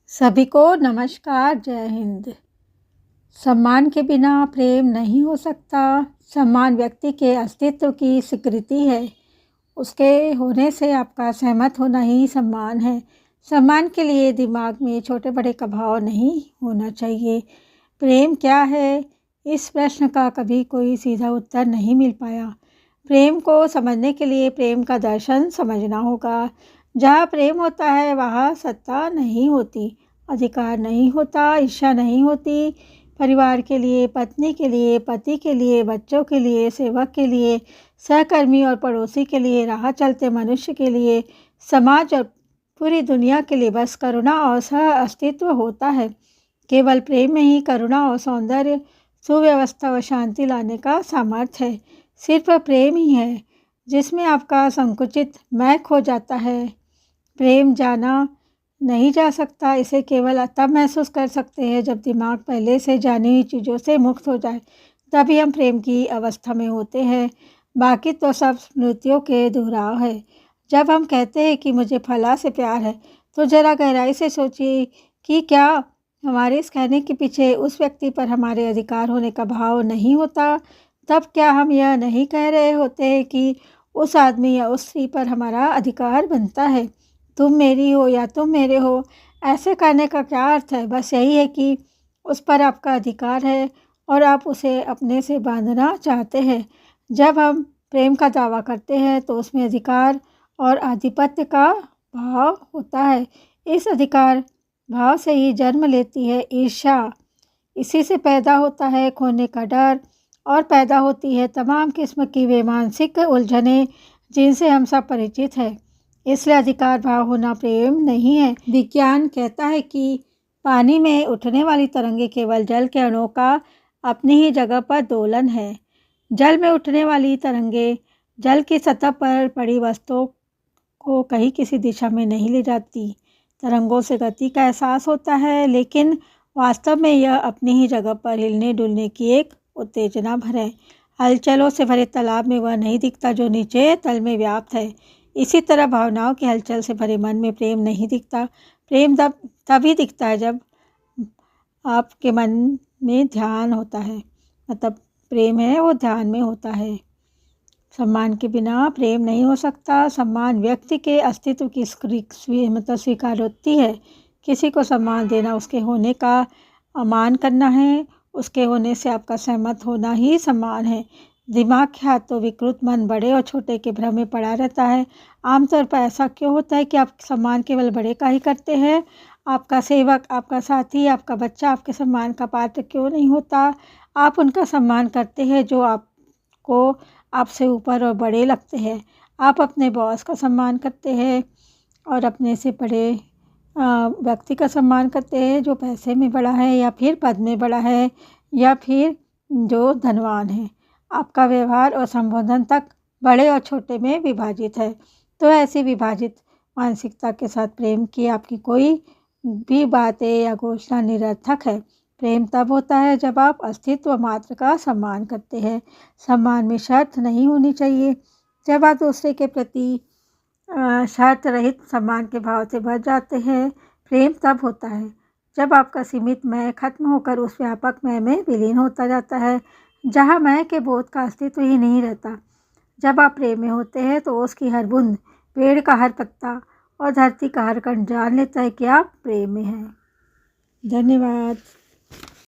सभी को नमस्कार, जय हिंद। सम्मान के बिना प्रेम नहीं हो सकता। सम्मान व्यक्ति के अस्तित्व की स्वीकृति है। उसके होने से आपका सहमत होना ही सम्मान है। सम्मान के लिए दिमाग में छोटे बड़े का भाव नहीं होना चाहिए। प्रेम क्या है, इस प्रश्न का कभी कोई सीधा उत्तर नहीं मिल पाया। प्रेम को समझने के लिए प्रेम का दर्शन समझना होगा। जहाँ प्रेम होता है वहाँ सत्ता नहीं होती, अधिकार नहीं होता, इच्छा नहीं होती। परिवार के लिए, पत्नी के लिए, पति के लिए, बच्चों के लिए, सेवक के लिए, सहकर्मी और पड़ोसी के लिए, राह चलते मनुष्य के लिए, समाज और पूरी दुनिया के लिए बस करुणा और सह अस्तित्व होता है। केवल प्रेम में ही करुणा और सौंदर्य, सुव्यवस्था और शांति लाने का सामर्थ्य है। सिर्फ प्रेम ही है जिसमें आपका संकुचित मैं खो जाता है। प्रेम जाना नहीं जा सकता, इसे केवल तब महसूस कर सकते हैं जब दिमाग पहले से जानी हुई चीज़ों से मुक्त हो जाए। तभी हम प्रेम की अवस्था में होते हैं। बाकी तो सब स्मृतियों के दोहराव है। जब हम कहते हैं कि मुझे फला से प्यार है, तो ज़रा गहराई से सोचिए कि क्या हमारे इस कहने के पीछे उस व्यक्ति पर हमारे अधिकार होने का भाव नहीं होता। तब क्या हम यह नहीं कह रहे होते हैं कि उस आदमी या उस स्त्री पर हमारा अधिकार बनता है। तुम मेरी हो या तुम मेरे हो, ऐसे कहने का क्या अर्थ है। बस यही है कि उस पर आपका अधिकार है और आप उसे अपने से बांधना चाहते हैं। जब हम प्रेम का दावा करते हैं तो उसमें अधिकार और आधिपत्य का भाव होता है। इस अधिकार भाव से ही जन्म लेती है ईर्ष्या। इसी से पैदा होता है खोने का डर और पैदा होती है तमाम किस्म की वे मानसिक उलझनें जिनसे हम सब परिचित हैं। इसलिए अधिकार भाव होना प्रेम नहीं है। विज्ञान कहता है कि पानी में उठने वाली तरंगे केवल जल के अणुओं का अपनी ही जगह पर दोलन है। जल में उठने वाली तरंगे जल की सतह पर पड़ी वस्तुओं को कहीं किसी दिशा में नहीं ले जाती। तरंगों से गति का एहसास होता है, लेकिन वास्तव में यह अपनी ही जगह पर हिलने डुलने की एक उत्तेजना भर है। हलचलों से भरे तालाब में वह नहीं दिखता जो नीचे तल में व्याप्त है। इसी तरह भावनाओं की हलचल से भरे मन में प्रेम नहीं दिखता। प्रेम तभी दिखता है जब आपके मन में ध्यान होता है। मतलब प्रेम है वो ध्यान में होता है। सम्मान के बिना प्रेम नहीं हो सकता। सम्मान व्यक्ति के अस्तित्व की स्वीकारोक्ति है। किसी को सम्मान देना उसके होने का अमान करना है। उसके होने से आपका सहमत होना ही सम्मान है। दिमाग क्या तो विकृत मन बड़े और छोटे के भ्रम में पड़ा रहता है। आमतौर पर ऐसा क्यों होता है कि आप सम्मान केवल बड़े का ही करते हैं। आपका सेवक, आपका साथी, आपका बच्चा आपके सम्मान का पात्र क्यों नहीं होता। आप उनका सम्मान करते हैं जो आपको आपसे ऊपर और बड़े लगते हैं। आप अपने बॉस का सम्मान करते हैं और अपने से बड़े व्यक्ति का सम्मान करते हैं जो पैसे में बड़ा है या फिर पद में बड़ा है या फिर जो धनवान है। आपका व्यवहार और संबोधन तक बड़े और छोटे में विभाजित है। तो ऐसी विभाजित मानसिकता के साथ प्रेम की आपकी कोई भी बातें या घोषणा निरर्थक है। प्रेम तब होता है जब आप अस्तित्व मात्र का सम्मान करते हैं। सम्मान में शर्त नहीं होनी चाहिए। जब आप दूसरे के प्रति शर्त रहित सम्मान के भाव से भर जाते हैं। प्रेम तब होता है जब आपका सीमित मैं खत्म होकर उस व्यापक मैं में विलीन होता जाता है, जहाँ मैं के बोध का अस्तित्व ही नहीं रहता। जब आप प्रेम में होते हैं तो उसकी हर बूंद, पेड़ का हर पत्ता और धरती का हर कण जान लेता है कि आप प्रेम में हैं। धन्यवाद।